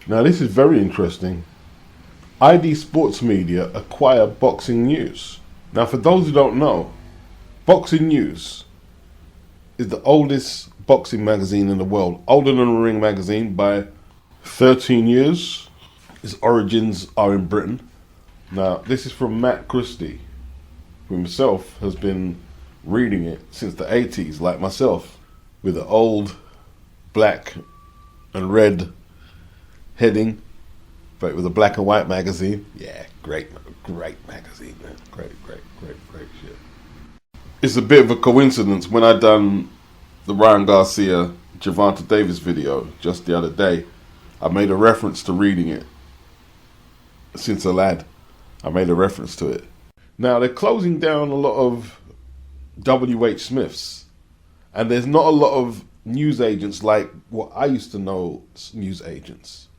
Now this is very interesting. ID Sports Media acquire Boxing News. Now for those who don't know, Boxing News is the oldest boxing magazine in the world, older than Ring magazine by 13 years. Its origins are in Britain. Now this is from Matt Christie, who himself has been reading it since the 80s, like myself, with the old black and red heading, but it was a black and white magazine. Yeah, great magazine, man. Great shit. It's a bit of a coincidence. When I done the Ryan Garcia, Gervonta Davis video just the other day, I made a reference to reading it. Since a lad, I made a reference to it. Now they're closing down a lot of W.H. Smiths, and there's not a lot of news agents like what I used to know news agents.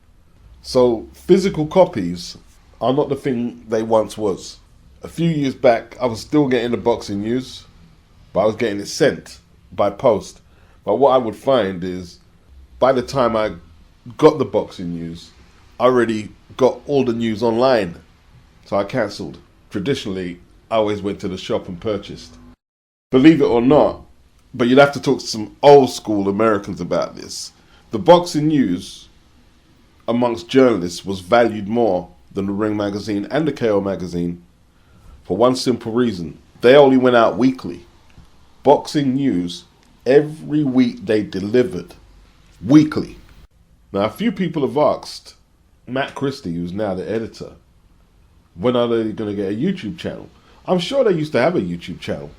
So physical copies are not the thing they once was. A few years back, I was still getting the boxing news, but I was getting it sent by post. But what I would find is, by the time I got the boxing news, I already got all the news online. So I cancelled. Traditionally, I always went to the shop and purchased. Believe it or not, but you'd have to talk to some old school Americans about this. The boxing news amongst journalists was valued more than the Ring magazine and the KO magazine for one simple reason. They only went out weekly. Boxing news, every week they delivered. Weekly. Now a few people have asked Matt Christie, who's now the editor, when are they going to get a YouTube channel? I'm sure they used to have a YouTube channel.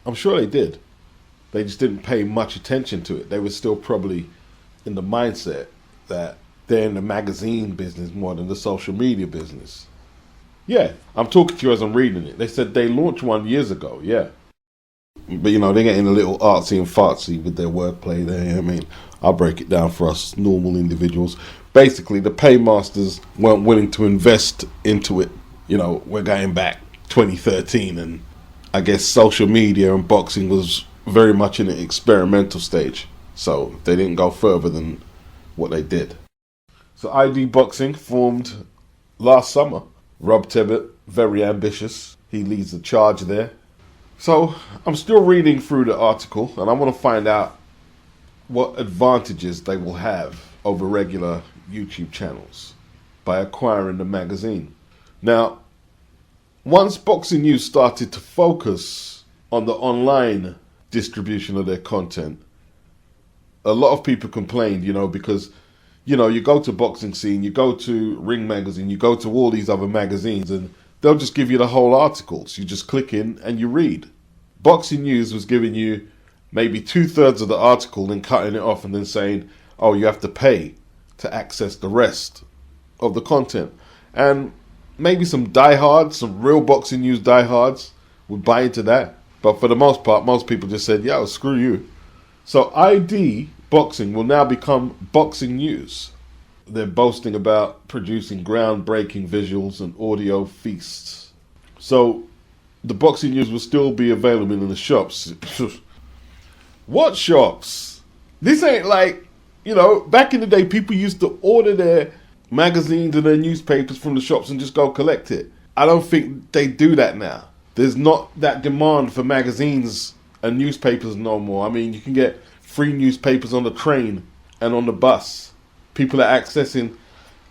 I'm sure they did. They just didn't pay much attention to it. They were still probably in the mindset that they're in the magazine business more than the social media business. Yeah, I'm talking to you as I'm reading it. They said they launched one years ago, yeah. But you know, they're getting a little artsy and fartsy with their wordplay there, you know what I mean? I'll break it down for us normal individuals. Basically, the paymasters weren't willing to invest into it. You know, we're going back 2013, and I guess social media and boxing was very much in an experimental stage. So they didn't go further than what they did. So ID Boxing formed last summer. Rob Tebbett, very ambitious. He leads the charge there. So I'm still reading through the article, and I want to find out what advantages they will have over regular YouTube channels by acquiring the magazine. Now, once Boxing News started to focus on the online distribution of their content, a lot of people complained, you know, because you know, you go to Boxing Scene, you go to Ring Magazine, you go to all these other magazines, and they'll just give you the whole articles. You just click in and you read. Boxing News was giving you maybe 2/3 of the article, then cutting it off and then saying, oh, you have to pay to access the rest of the content. And maybe some diehards, some real Boxing News diehards would buy into that. But for the most part, most people just said, yo, screw you. So ID Boxing will now become Boxing News. They're boasting about producing groundbreaking visuals and audio feasts. So the Boxing News will still be available in the shops. What shops? This ain't like, you know, back in the day, people used to order their magazines and their newspapers from the shops and just go collect it. I don't think they do that now. There's not that demand for magazines and newspapers no more. I mean, you can get free newspapers on the train and on the bus. People are accessing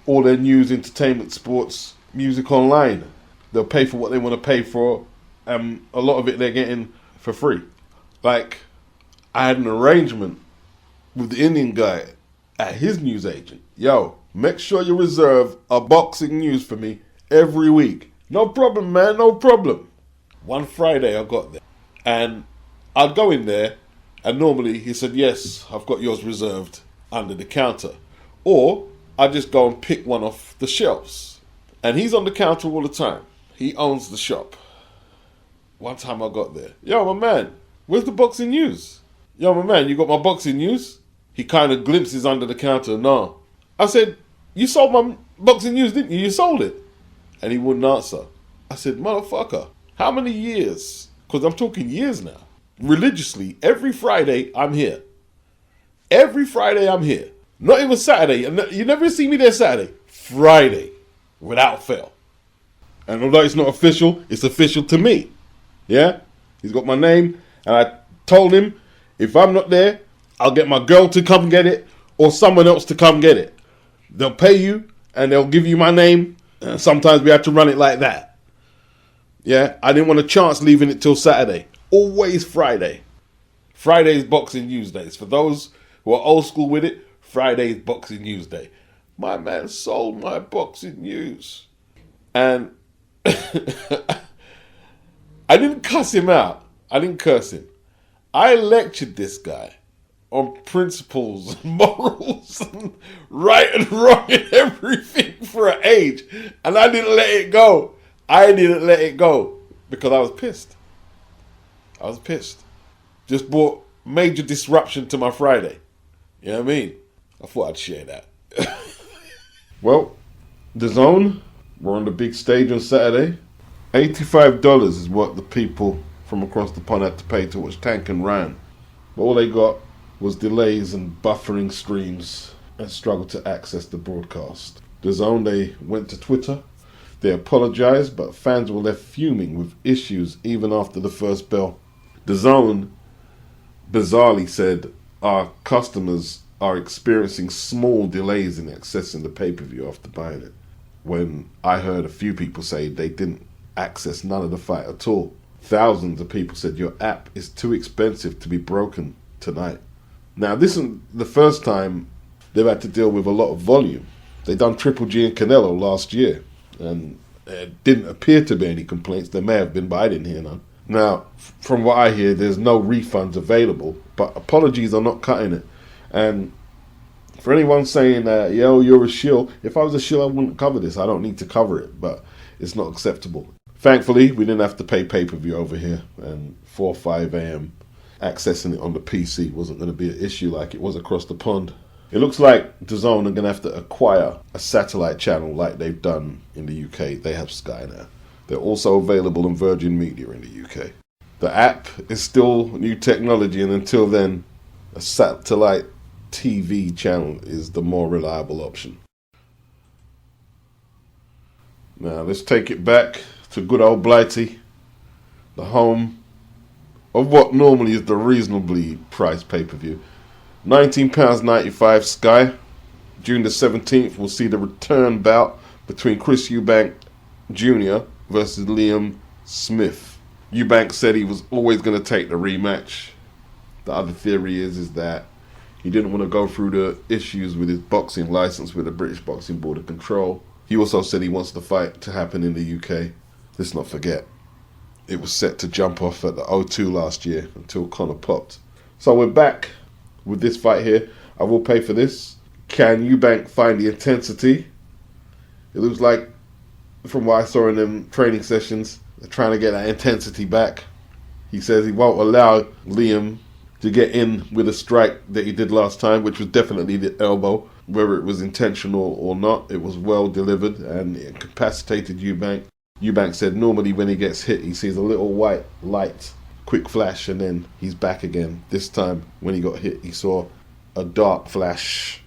all their news, entertainment, sports, music online. They'll pay for what they want to pay for. A lot of it they're getting for free. Like, I had an arrangement with the Indian guy at his news agent. Yo, make sure you reserve a Boxing News for me every week. No problem, man, no problem. One Friday I got there, and I'd go in there, and normally he said, yes, I've got yours reserved under the counter. Or I just go and pick one off the shelves. And he's on the counter all the time. He owns the shop. One time I got there. Yo, my man, Where's the boxing news? Yo, my man, you got my boxing news? He kind of glimpses under the counter. No. I said, you sold my boxing news, didn't you? You sold it. And he wouldn't answer. I said, motherfucker, how many years? Because I'm talking years now. Religiously, every Friday, I'm here. Every Friday, I'm here. Not even Saturday. You never see me there Saturday. Friday. Without fail. And although it's not official, it's official to me. Yeah? He's got my name. And I told him, if I'm not there, I'll get my girl to come get it or someone else to come get it. They'll pay you and they'll give you my name. And sometimes we have to run it like that. Yeah? I didn't want a chance leaving it till Saturday. Always Friday. Friday's Boxing News Days. For those who are old school with it, Friday's Boxing News Day. My man sold my boxing news. And I didn't cuss him out. I didn't curse him. I lectured this guy on principles, morals, and right and wrong and everything for an age. And I didn't let it go. I didn't let it go because I was pissed. I was pissed. Just brought major disruption to my Friday. You know what I mean? I thought I'd share that. Well, DAZN, we're on the big stage on Saturday. $85 is what the people from across the pond had to pay to watch Tank and Ryan. But all they got was delays and buffering streams and struggled to access the broadcast. DAZN, they went to Twitter. They apologized, but fans were left fuming with issues even after the first bell. DAZN bizarrely said our customers are experiencing small delays in accessing the pay-per-view after buying it. When I heard a few people say they didn't access none of the fight at all. Thousands of people said your app is too expensive to be broken tonight. Now, this isn't the first time they've had to deal with a lot of volume. They done Triple G and Canelo last year, and it didn't appear to be any complaints. There may have been, but I didn't hear none. Now, from what I hear, there's no refunds available, but apologies are not cutting it. And for anyone saying that, yo, you're a shill, if I was a shill, I wouldn't cover this. I don't need to cover it, but it's not acceptable. Thankfully, we didn't have to pay pay-per-view over here, and 4 or 5 a.m. accessing it on the PC wasn't going to be an issue like it was across the pond. It looks like DAZN are going to have to acquire a satellite channel like they've done in the UK. They have Sky now. They're also available on Virgin Media in the UK. The app is still new technology, and until then, a satellite TV channel is the more reliable option. Now let's take it back to good old Blighty, the home of what normally is the reasonably priced pay-per-view. £19.95 Sky. June the 17th, we'll see the return bout between Chris Eubank Jr. versus Liam Smith. Eubank said he was always going to take the rematch. The other theory is that he didn't want to go through the issues with his boxing license with the British Boxing Board of Control. He also said he wants the fight to happen in the UK. Let's not forget, it was set to jump off at the O2 last year until Conor popped. So we're back with this fight here. I will pay for this. Can Eubank find the intensity? It looks like, from what I saw in them training sessions, they're trying to get that intensity back. He says he won't allow Liam to get in with a strike that he did last time, which was definitely the elbow. Whether it was intentional or not, it was well delivered and it incapacitated Eubank. Eubank said normally when he gets hit, he sees a little white light, quick flash, and then he's back again. This time, when he got hit, he saw a dark flash.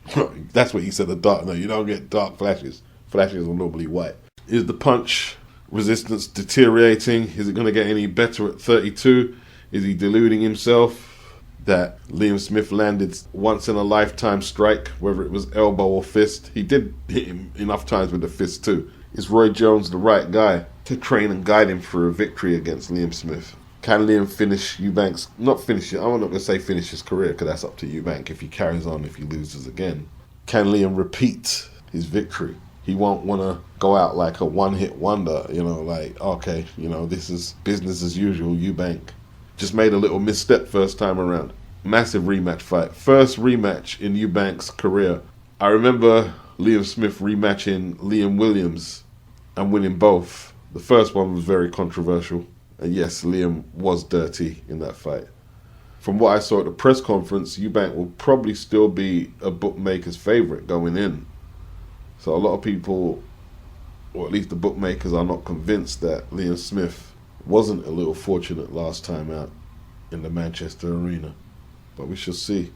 That's what he said, a dark. No, you don't get dark flashes. Flashes are normally white. Is the punch resistance deteriorating? Is it going to get any better at 32? Is he deluding himself that Liam Smith landed once in a lifetime strike, whether it was elbow or fist? He did hit him enough times with the fist too. Is Roy Jones the right guy to train and guide him for a victory against Liam Smith? Can Liam finish Eubank's, not finish it, I'm not going to say finish his career because that's up to Eubank if he carries on, if he loses again. Can Liam repeat his victory? He won't want to go out like a one-hit wonder, like, okay, this is business as usual. Eubank just made a little misstep first time around. Massive rematch fight. First rematch in Eubank's career. I remember Liam Smith rematching Liam Williams and winning both. The first one was very controversial. And yes, Liam was dirty in that fight. from what I saw at the press conference, Eubank will probably still be a bookmaker's favourite going in. So a lot of people, or at least the bookmakers, are not convinced that Liam Smith wasn't a little fortunate last time out in the Manchester arena. But we shall see.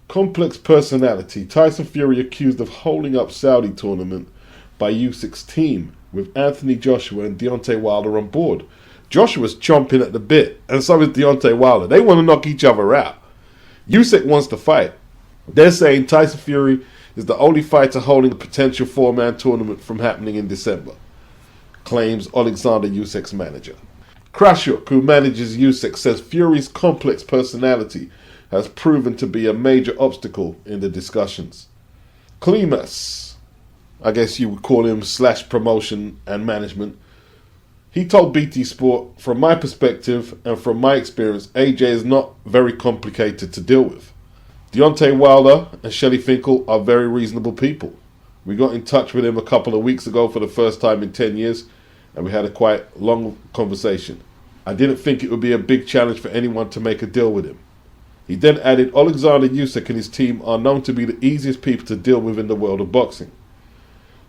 Complex personality. Tyson Fury accused of holding up Saudi tournament by Usyk's team, with Anthony Joshua and Deontay Wilder on board. Joshua's chomping at the bit, and so is Deontay Wilder. They want to knock each other out. Usyk wants to fight. They're saying Tyson Fury is the only fighter holding a potential four-man tournament from happening in December, claims Alexander Usyk's manager. Krashuk, who manages Usyk, says Fury's complex personality has proven to be a major obstacle in the discussions. Klimas, I guess you would call him / promotion and management, he told BT Sport, from my perspective and from my experience, AJ is not very complicated to deal with. Deontay Wilder and Shelley Finkel are very reasonable people. We got in touch with him a couple of weeks ago for the first time in 10 years, and we had a quite long conversation. I didn't think it would be a big challenge for anyone to make a deal with him. He then added, Alexander Usyk and his team are known to be the easiest people to deal with in the world of boxing.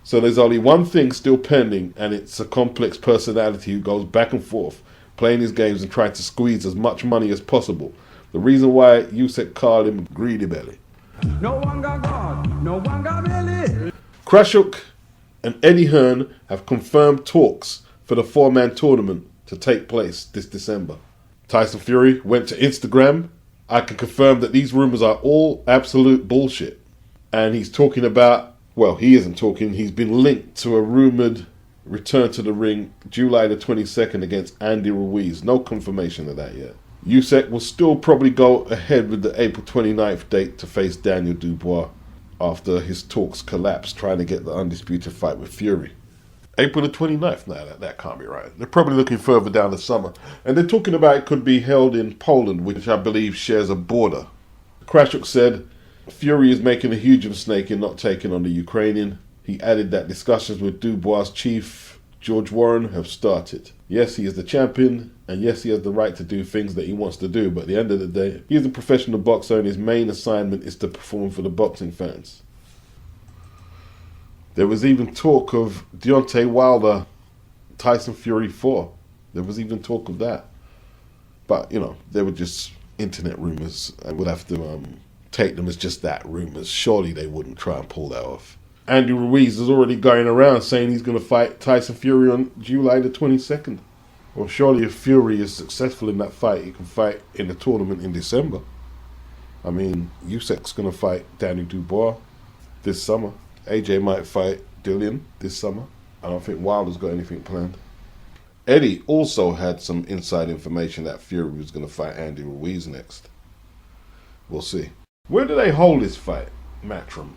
So there's only one thing still pending, and it's a complex personality who goes back and forth, playing his games and trying to squeeze as much money as possible. The reason why Usyk called him Greedy Belly. No one got God, no one got belly. Krashuk and Eddie Hearn have confirmed talks for the four-man tournament to take place this December. Tyson Fury went to Instagram. I can confirm that these rumors are all absolute bullshit. And he's talking about, well, he isn't talking, he's been linked to a rumored return to the ring July the 22nd against Andy Ruiz. No confirmation of that yet. Usyk will still probably go ahead with the April 29th date to face Daniel Dubois after his talks collapsed trying to get the undisputed fight with Fury. April the 29th? No, that can't be right. They're probably looking further down the summer. And they're talking about it could be held in Poland, which I believe shares a border. Krashuk said Fury is making a huge mistake in not taking on the Ukrainian. He added that discussions with Dubois' chief, George Warren, have started. Yes, he is the champion, and yes, he has the right to do things that he wants to do, but at the end of the day, he is a professional boxer and his main assignment is to perform for the boxing fans. There was even talk of Deontay Wilder, Tyson Fury 4. There was even talk of that. But, you know, they were just internet rumors. I would have to take them as just that, rumors. Surely they wouldn't try and pull that off. Andy Ruiz is already going around saying he's going to fight Tyson Fury on July the 22nd. Well, surely if Fury is successful in that fight, he can fight in the tournament in December. I mean, Usyk's going to fight Danny Dubois this summer. AJ might fight Dillian this summer. I don't think Wilder's got anything planned. Eddie also had some inside information that Fury was going to fight Andy Ruiz next. We'll see. Where do they hold this fight? Matchroom.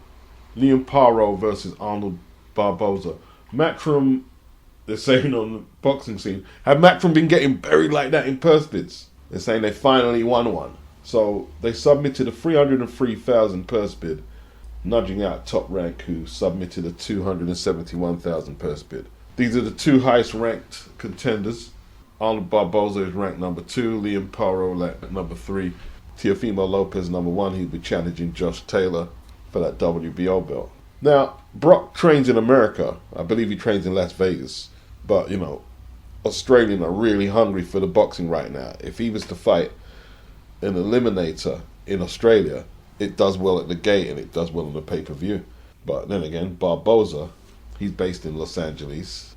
Liam PARO versus Arnold Barboza. Matchroom, they're saying on the boxing scene, have Matchroom been getting buried like that in purse bids? They're saying they finally won one. So they submitted a 303,000 purse bid, nudging out Top Rank, who submitted a 271,000 purse bid. These are the two highest ranked contenders. Arnold Barboza is ranked number 2, Liam PARO ranked number 3, Teofimo Lopez number 1. He'll be challenging Josh Taylor for that WBO belt. Now, Brock trains in America. I believe he trains in Las Vegas. But, you know, Australians are really hungry for the boxing right now. If he was to fight an eliminator in Australia, it does well at the gate and it does well on the pay-per-view. But then again, Barboza, he's based in Los Angeles.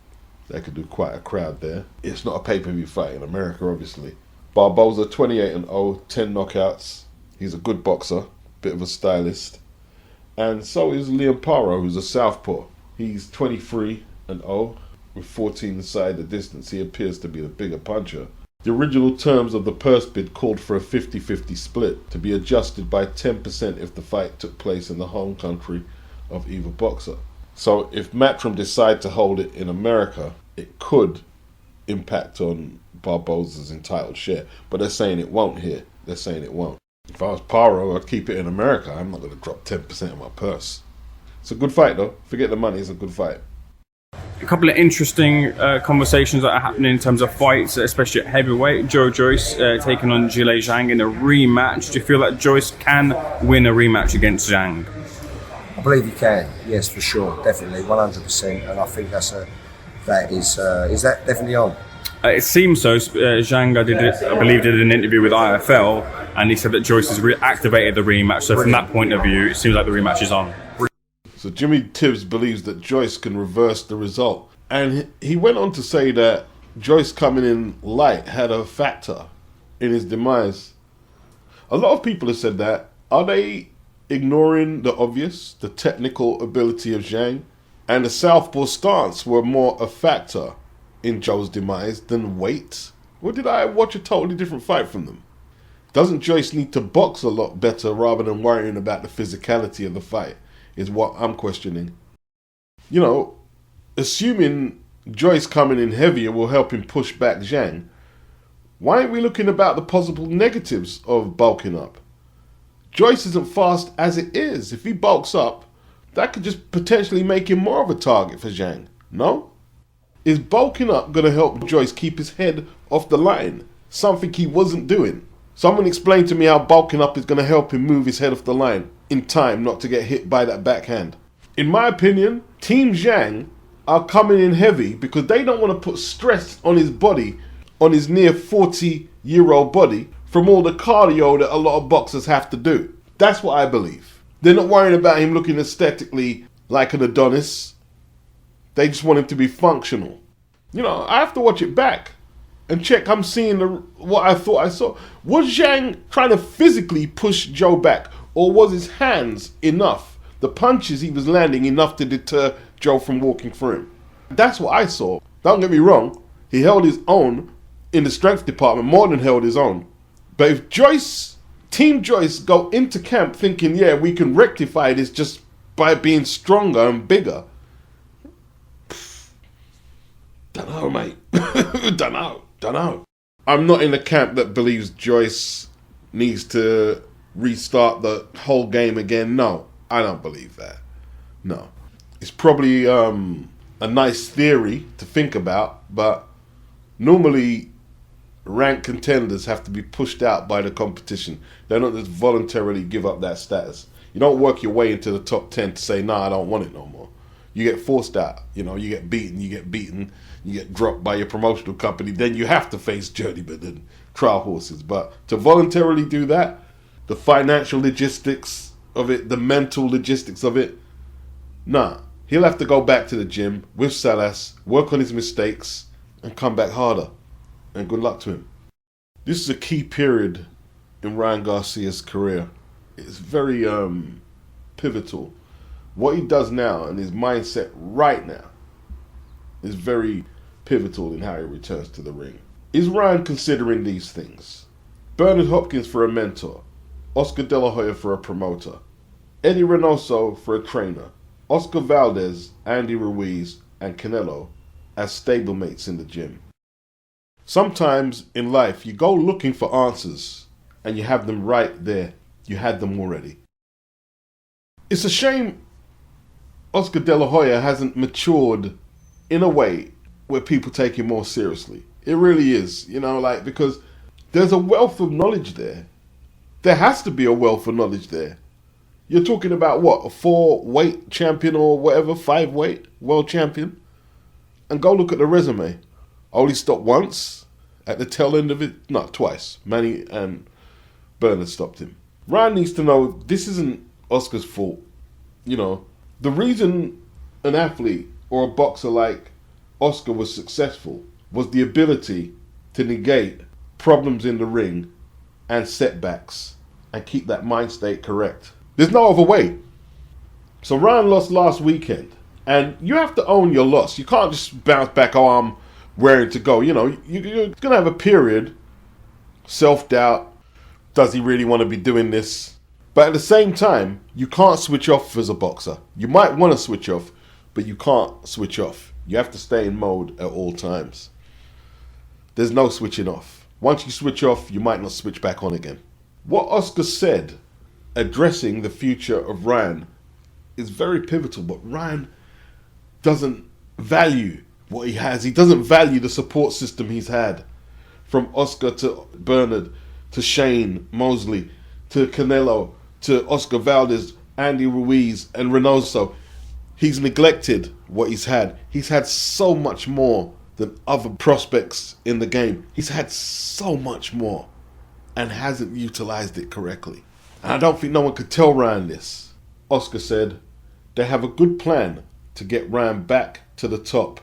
They could do quite a crowd there. It's not a pay-per-view fight in America, obviously. Barboza, 28-0, 10 knockouts. He's a good boxer, bit of a stylist. And so is Liam PARO, who's a southpaw. He's 23-0, with 14 inside the distance. He appears to be the bigger puncher. The original terms of the purse bid called for a 50-50 split to be adjusted by 10% if the fight took place in the home country of either boxer. So if Matchroom decide to hold it in America, it could impact on Barboza's entitled share. But they're saying it won't here. They're saying it won't. If I was PARO, I'd keep it in America. I'm not going to drop 10% of my purse. It's a good fight though. Forget the money, it's a good fight. A couple of interesting conversations that are happening in terms of fights, especially at heavyweight. Joyce taking on ZHANG in a rematch. Do you feel that Joyce can win a rematch against Zhang? I believe he can. Yes, for sure, definitely, 100%. And I think is that definitely on? It seems so. Zhang, I believe, did an interview with IFL, and he said that Joyce has reactivated the rematch. So from that point of view, it seems like the rematch is on. So Jimmy Tibbs believes that Joyce can reverse the result. And he went on to say that Joyce coming in light had a factor in his demise. A lot of people have said that. Are they ignoring the obvious, the technical ability of Zhang? And the southpaw stance were more a factor in Joe's demise than weight? Or did I watch a totally different fight from them? Doesn't Joyce need to box a lot better rather than worrying about the physicality of the fight? Is what I'm questioning. You know, assuming Joyce coming in heavier will help him push back Zhang, why aren't we looking about the possible negatives of bulking up? Joyce isn't fast as it is. If he bulks up, that could just potentially make him more of a target for Zhang, no? Is bulking up going to help Joyce keep his head off the line? Something he wasn't doing. Someone explain to me how bulking up is going to help him move his head off the line in time not to get hit by that backhand. In my opinion, Team Zhang are coming in heavy because they don't want to put stress on his body, on his near 40-year-old body, from all the cardio that a lot of boxers have to do. That's what I believe. They're not worrying about him looking aesthetically like an Adonis. They just want him to be functional. You know, I have to watch it back and check I'm seeing what I thought I saw. Was Zhang trying to physically push Joe back, or was his hands enough, the punches he was landing enough to deter Joe from walking through him? That's what I saw. Don't get me wrong, he held his own in the strength department, more than held his own. But if Team Joyce go into camp thinking, yeah, we can rectify this just by being stronger and bigger, don't know, mate. Don't know. I'm not in the camp that believes Joyce needs to restart the whole game again. No, I don't believe that. No. It's probably a nice theory to think about, but normally ranked contenders have to be pushed out by the competition. They don't just voluntarily give up that status. You don't work your way into the top 10 to say, nah, I don't want it no more. You get forced out. You know, you get beaten, you get dropped by your promotional company, then you have to face journeymen and trial horses. But to voluntarily do that, the financial logistics of it, the mental logistics of it, nah. He'll have to go back to the gym with Salas, work on his mistakes, and come back harder. And good luck to him. This is a key period in Ryan Garcia's career. It's very pivotal. What he does now and his mindset right now is very pivotal in how he returns to the ring. Is Ryan considering these things? Bernard Hopkins for a mentor, Oscar De La Hoya for a promoter, Eddie Reynoso for a trainer, Oscar Valdez, Andy Ruiz, and Canelo as stablemates in the gym. Sometimes in life you go looking for answers and you have them right there. You had them already. It's a shame Oscar De La Hoya hasn't matured in a way where people take him more seriously. It really is, you know, like, because there's a wealth of knowledge there. There has to be a wealth of knowledge there. You're talking about what, a 4-weight champion or whatever, 5-weight world champion? And go look at the resume. Only stopped once at the tail end of it, not twice. Manny and Bernard stopped him. Ryan needs to know this isn't Oscar's fault. You know, the reason an athlete or a boxer like Oscar was successful was the ability to negate problems in the ring and setbacks and keep that mind state correct. There's no other way. So Ryan lost last weekend, and you have to own your loss. You can't just bounce back, oh, I'm raring to go. You know, you're going to have a period, self-doubt. Does he really want to be doing this? But at the same time, you can't switch off as a boxer. You might want to switch off, but you can't switch off. You have to stay in mode at all times. There's no switching off. Once you switch off, you might not switch back on again. What Oscar said, addressing the future of Ryan, is very pivotal, but Ryan doesn't value what he has. He doesn't value the support system he's had. From Oscar to Bernard, to Shane Mosley, to Canelo, to Oscar Valdez, Andy Ruiz, and Reynoso. He's neglected what he's had. He's had so much more than other prospects in the game. He's had so much more and hasn't utilized it correctly. And I don't think no one could tell Ryan this. Oscar said, they have a good plan to get Ryan back to the top.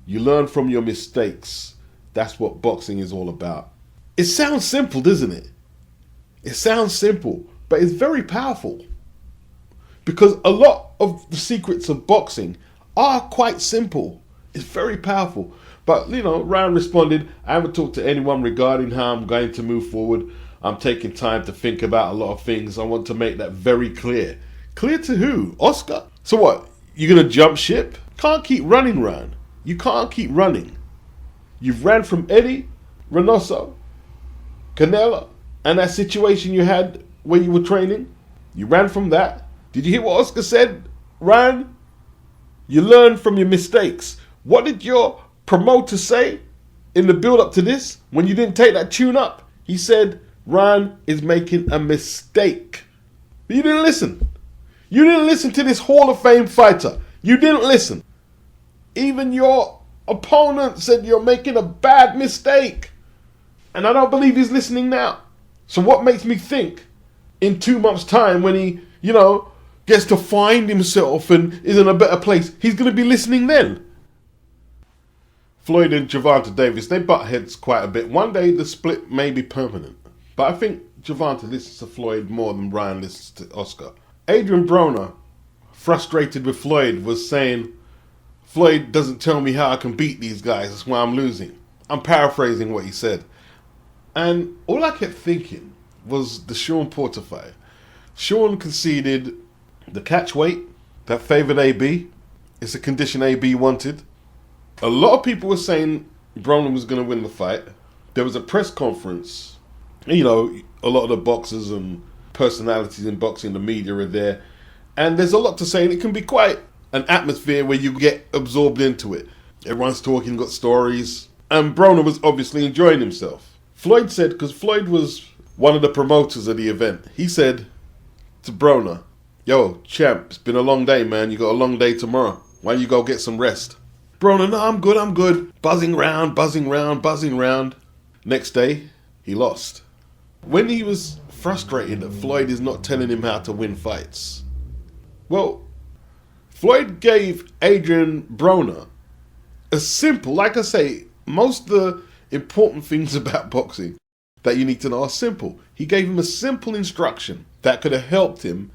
You learn from your mistakes. That's what boxing is all about. It sounds simple, doesn't it? It sounds simple, but it's very powerful. Because a lot of the secrets of boxing are quite simple. It's very powerful. But, Ryan responded, I haven't talked to anyone regarding how I'm going to move forward. I'm taking time to think about a lot of things. I want to make that very clear. Clear to who? Oscar? So what? You're going to jump ship? Can't keep running, Ryan. You can't keep running. You've ran from Eddie, Reynoso, Canelo, and that situation you had where you were training. You ran from that. Did you hear what Oscar said, Ryan? You learn from your mistakes. What did your promoter say in the build-up to this when you didn't take that tune up? He said, Ryan is making a mistake. But you didn't listen. You didn't listen to this Hall of Fame fighter. You didn't listen. Even your opponent said you're making a bad mistake. And I don't believe he's listening now. So what makes me think in 2 months' time when he, gets to find himself and is in a better place, he's going to be listening then? Floyd and Gervonta Davis, they butt heads quite a bit. One day the split may be permanent. But I think Gervonta listens to Floyd more than Ryan listens to Oscar. Adrian Broner, frustrated with Floyd, was saying, Floyd doesn't tell me how I can beat these guys, that's why I'm losing. I'm paraphrasing what he said. And all I kept thinking was the Sean Porter fight. Sean conceded the catch weight that favoured AB. It's a condition AB wanted. A lot of people were saying Broner was going to win the fight. There was a press conference. A lot of the boxers and personalities in boxing, the media are there. And there's a lot to say, and it can be quite an atmosphere where you get absorbed into it. Everyone's talking, got stories. And Broner was obviously enjoying himself. Floyd said, because Floyd was one of the promoters of the event, he said to Broner, yo, champ, it's been a long day, man. You got a long day tomorrow. Why don't you go get some rest? Broner, no, I'm good. Buzzing round. Next day, he lost. When he was frustrated that Floyd is not telling him how to win fights, well, Floyd gave Adrian Broner a simple, like I say, most of the important things about boxing that you need to know are simple. He gave him a simple instruction that could have helped him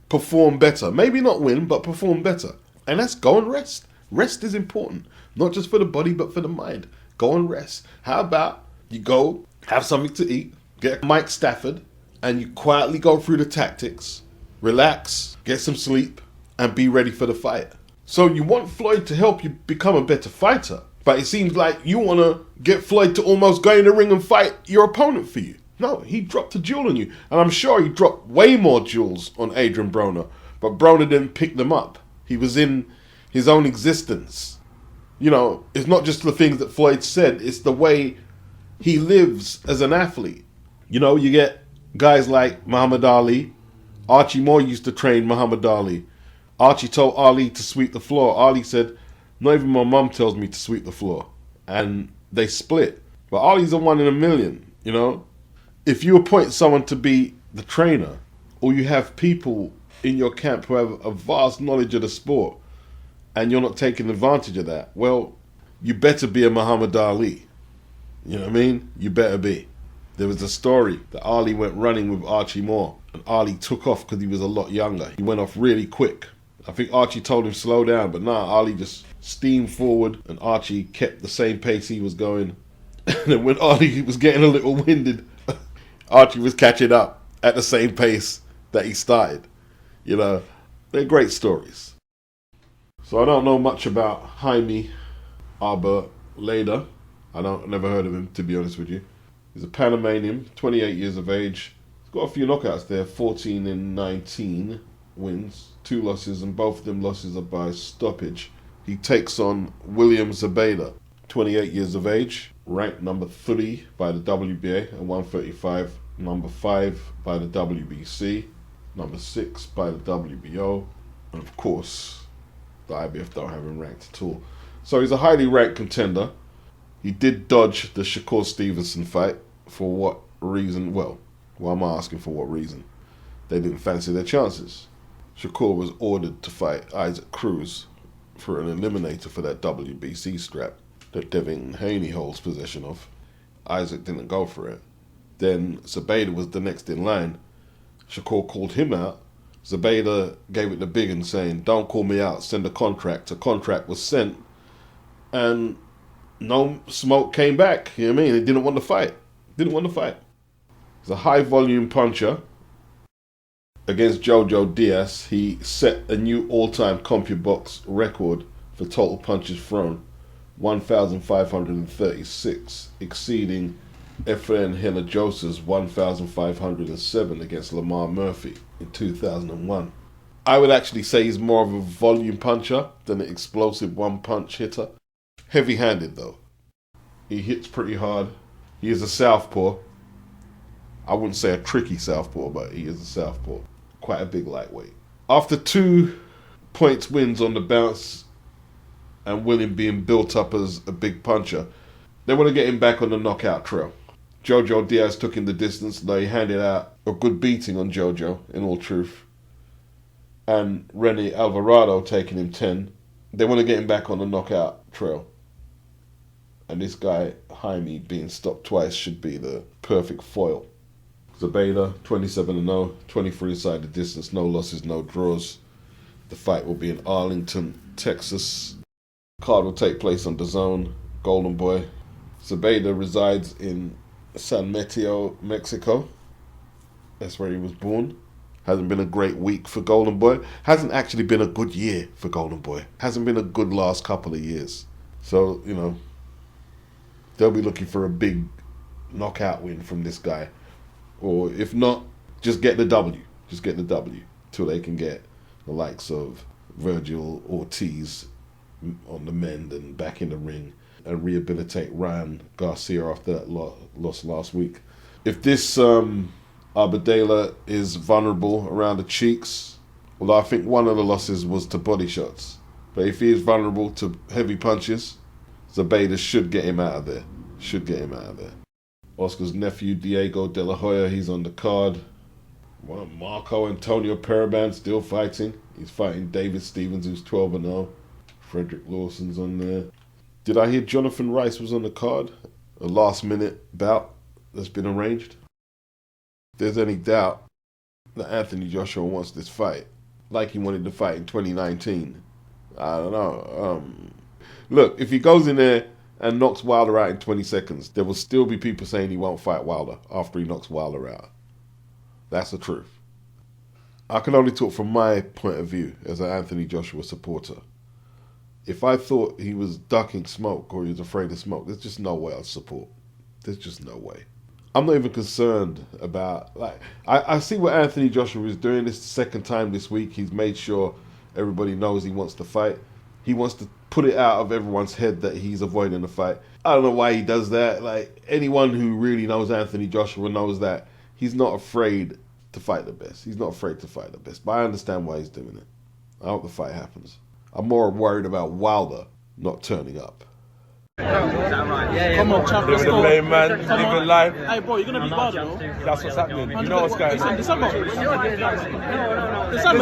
perform better. Maybe not win, but perform better. And that's go and rest. Rest is important, not just for the body, but for the mind. Go and rest. How about you go have something to eat, get Mike Stafford, and you quietly go through the tactics, relax, get some sleep, and be ready for the fight. So you want Floyd to help you become a better fighter, but it seems like you want to get Floyd to almost go in the ring and fight your opponent for you. No, he dropped a jewel on you. And I'm sure he dropped way more jewels on Adrian Broner, but Broner didn't pick them up. He was in his own existence. It's not just the things that Floyd said, it's the way he lives as an athlete. You get guys like Muhammad Ali. Archie Moore used to train Muhammad Ali. Archie told Ali to sweep the floor. Ali said, not even my mum tells me to sweep the floor. And they split. But Ali's a 1 in a million, If you appoint someone to be the trainer, or you have people in your camp who have a vast knowledge of the sport, and you're not taking advantage of that, well, you better be a Muhammad Ali. You know what I mean? You better be. There was a story that Ali went running with Archie Moore, and Ali took off because he was a lot younger. He went off really quick. I think Archie told him slow down, but Ali just steamed forward, and Archie kept the same pace he was going. And then when Ali was getting a little winded, Archie was catching up at the same pace that he started. They're great stories. So I don't know much about Jaime Arboleda. Never heard of him, to be honest with you. He's a Panamanian, 28 years of age. He's got a few knockouts there, 14 in 19 wins, 2 losses, and both of them losses are by stoppage. he takes on William ZEPEDA, 28 years of age, ranked number 3 by the WBA at 135, number 5 by the WBC, number 6 by the WBO, and of course, the IBF don't have him ranked at all. So he's a highly ranked contender. He did dodge the Shakur Stevenson fight. For what reason? Well, I'm asking for what reason. They didn't fancy their chances. Shakur was ordered to fight Isaac Cruz for an eliminator for that WBC strap that Devin Haney holds possession of. Isaac didn't go for it. Then ZEPEDA was the next in line. Shakur called him out. ZEPEDA gave it the big one, saying, "Don't call me out, send a contract." A contract was sent, and no smoke came back. You know what I mean? He didn't want to fight. He's a high volume puncher. Against Jojo Diaz, he set a new all-time CompuBox record for total punches thrown, 1,536, exceeding Efrain Hinojosa's 1,507 against Lamar Murphy in 2001. I would actually say he's more of a volume puncher than an explosive one-punch hitter. Heavy-handed though. He hits pretty hard. He is a southpaw. I wouldn't say a tricky southpaw, but he is a southpaw. Quite a big lightweight. After 2 points wins on the bounce and William being built up as a big puncher, they want to get him back on the knockout trail. Jojo Diaz took him the distance, though he handed out a good beating on Jojo, in all truth. And Rene Alvarado taking him 10. They want to get him back on the knockout trail. And this guy, Jaime, being stopped twice should be the perfect foil. ZEPEDA, 27-0, 23 the distance, no losses, no draws. The fight will be in Arlington, Texas. The card will take place on DAZN, Golden Boy. ZEPEDA resides in San Mateo, Mexico. That's where he was born. Hasn't been a great week for Golden Boy. Hasn't actually been a good year for Golden Boy. Hasn't been a good last couple of years. So, you know, they'll be looking for a big knockout win from this guy. Or if not, just get the W. Just get the W till they can get the likes of Virgil Ortiz on the mend and back in the ring and rehabilitate Ryan Garcia after that loss last week. If this Arboleda is vulnerable around the cheeks, well, I think one of the losses was to body shots. But if he is vulnerable to heavy punches, ZEPEDA should get him out of there. Oscar's nephew, Diego De La Hoya, he's on the card. Well, Marco Antonio Paraban still fighting. He's fighting David Stevens, who's 12-0. Frederick Lawson's on there. Did I hear Jonathan Rice was on the card? A last-minute bout that's been arranged. If there's any doubt that Anthony Joshua wants this fight, like he wanted to fight in 2019, I don't know. Look, if he goes in there and knocks Wilder out in 20 seconds, there will still be people saying he won't fight Wilder after he knocks Wilder out. That's the truth. I can only talk from my point of view as an Anthony Joshua supporter. If I thought he was ducking smoke or he was afraid of smoke, there's just no way I'd support. There's just no way. I'm not even concerned about, I see what Anthony Joshua is doing. This is the second time this week. He's made sure everybody knows he wants to fight. He wants to put it out of everyone's head that he's avoiding the fight. I don't know why he does that. Like, anyone who really knows Anthony Joshua knows that he's not afraid to fight the best. He's not afraid to fight the best. But I understand why he's doing it. I hope the fight happens. I'm more worried about Wilder not turning up. Come on, champ, let's go. Live man, live life. Hey, bro, you're gonna be Wilder, though. That's what's happening. You know what's going on. December,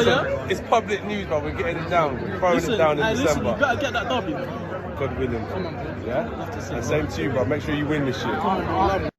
yeah? It's public news, bro. We're getting it down. We're throwing it down in December. You better get that W, man. God willing. Come on, bro. Yeah? And same to you, bro. Make sure you win this year. Come on, bro.